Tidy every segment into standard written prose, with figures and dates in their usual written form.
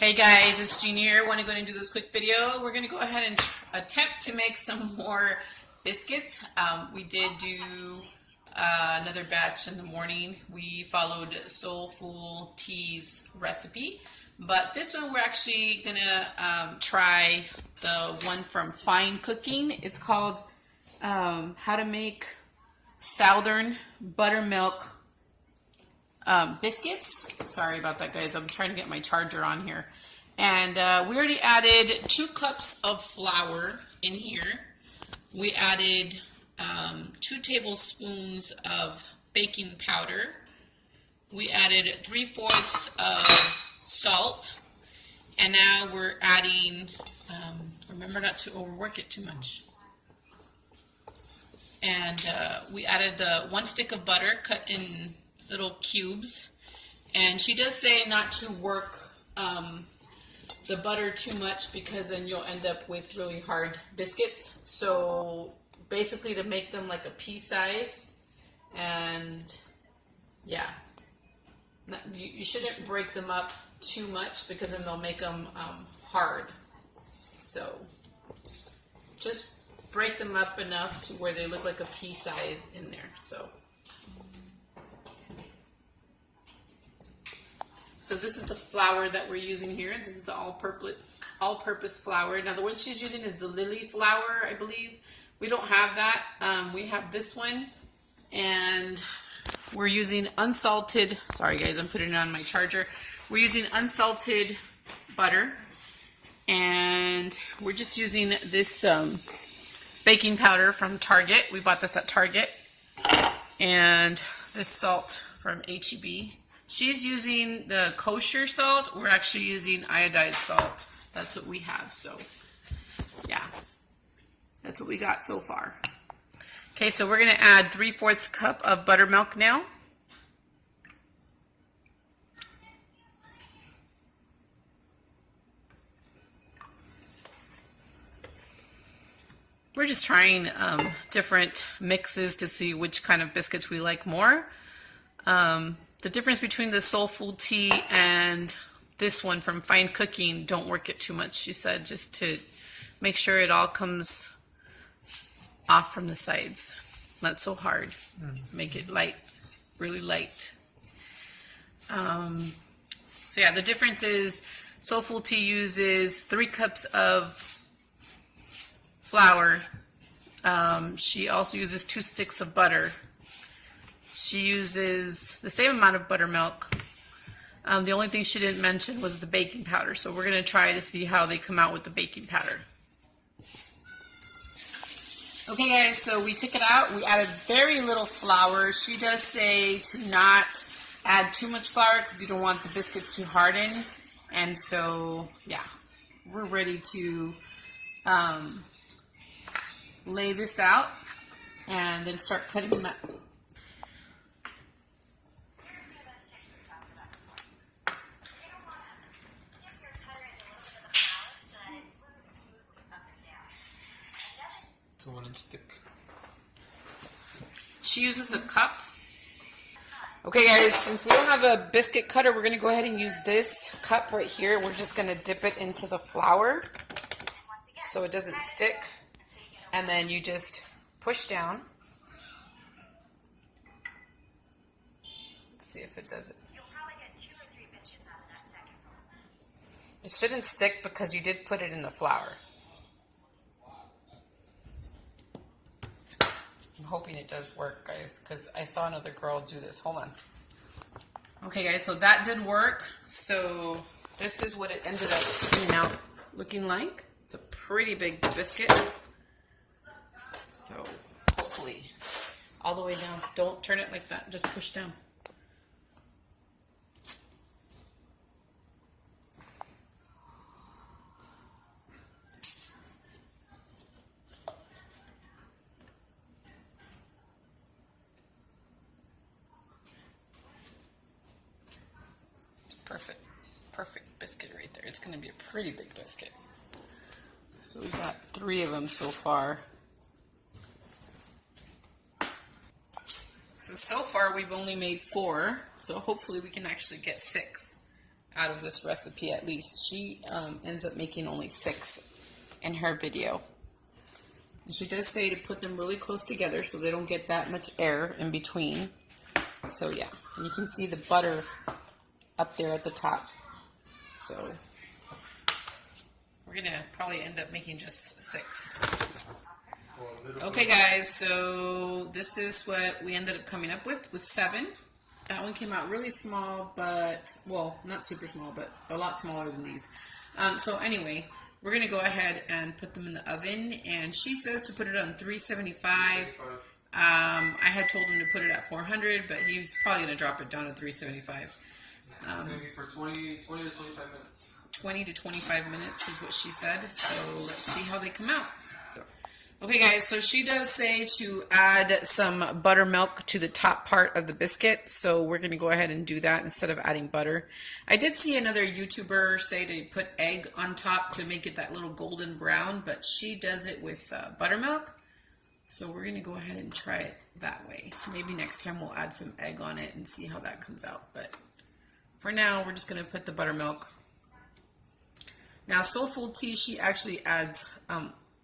Hey guys, it's Jean here. I want to go ahead and do this quick video. We're going to go ahead and attempt to make some more biscuits. We did do another batch in the morning. We followed Soulful Tea's recipe, but this one we're actually going to try the one from Fine Cooking. It's called How to Make Southern Buttermilk Biscuits. Sorry about that, guys. I'm trying to get my charger on here. And we already added 2 cups of flour in here. We added 2 tablespoons of baking powder. We added 3/4 of salt. And now we're adding, remember not to overwork it too much. And we added the 1 stick of butter cut in little cubes, and she does say not to work the butter too much because then you'll end up with really hard biscuits. So basically to make them like a pea size, and yeah, you shouldn't break them up too much because then they'll make them hard. So just break them up enough to where they look like a pea size in there. So this is the flour that we're using here. This is the all-purpose flour. Now the one she's using is the lily flour, I believe. We don't have that. We have this one, and we're using unsalted. Sorry guys, I'm putting it on my charger. We're using unsalted butter, and we're just using this baking powder from Target. We bought this at Target, and this salt from H-E-B. She's using the kosher salt. We're actually using iodized salt. That's what we have. So, yeah, that's what we got so far. Okay, so we're going to add 3/4 cup of buttermilk now. We're just trying different mixes to see which kind of biscuits we like more. The difference between the Soulful Tea and this one from Fine Cooking, don't work it too much, she said, just to make sure it all comes off from the sides. Not so hard. Make it light, really light. So yeah, the difference is Soulful Tea uses 3 cups of flour. She also uses 2 sticks of butter. She uses the same amount of buttermilk. The only thing she didn't mention was the baking powder. So we're going to try to see how they come out with the baking powder. Okay guys, so we took it out. We added very little flour. She does say to not add too much flour because you don't want the biscuits to harden. And so, yeah, we're ready to lay this out and then start cutting them up. It's a 1-inch thick. She uses a cup. Okay guys, since we don't have a biscuit cutter, we're going to go ahead and use this cup right here. We're just going to dip it into the flour so it doesn't stick. And then you just push down. Let's see if it does it. It shouldn't stick because you did put it in the flour. I'm hoping it does work, guys, because I saw another girl do this. Hold on. Okay, guys, so that did work. So this is what it ended up coming out looking like. It's a pretty big biscuit. So hopefully all the way down. Don't turn it like that. Just push down. Perfect biscuit right there. It's going to be a pretty big biscuit. So we got 3 of them so far. So far we've only made 4, so hopefully we can actually get 6. out of this recipe at least. She ends up making only 6 in her video. And she does say to put them really close together so they don't get that much air in between. So yeah, and you can see the butter up there at the top. So we're gonna probably end up making just 6. Okay guys, so this is what we ended up coming up with 7. That one came out really small, but, well, not super small, but a lot smaller than these. So anyway, we're going to go ahead and put them in the oven, and she says to put it on 375. I had told him to put it at 400, but he's probably going to drop it down to 375. Maybe for 20 to 25 minutes. 20 to 25 minutes is what she said, so let's see how they come out. Okay guys, so she does say to add some buttermilk to the top part of the biscuit, so we're going to go ahead and do that instead of adding butter. I did see another YouTuber say to put egg on top to make it that little golden brown, but she does it with buttermilk, so we're going to go ahead and try it that way. Maybe next time we'll add some egg on it and see how that comes out, but for now we're just going to put the buttermilk. Now Soulful Tea, she actually adds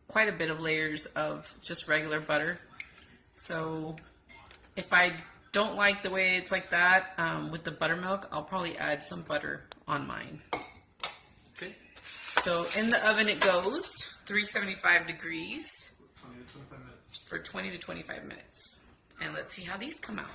quite a bit of layers of just regular butter. So if I don't like the way it's like that with the buttermilk, I'll probably add some butter on mine. Okay. So in the oven it goes, 375 degrees 20 to 25 minutes. for 20 to 25 minutes. And let's see how these come out.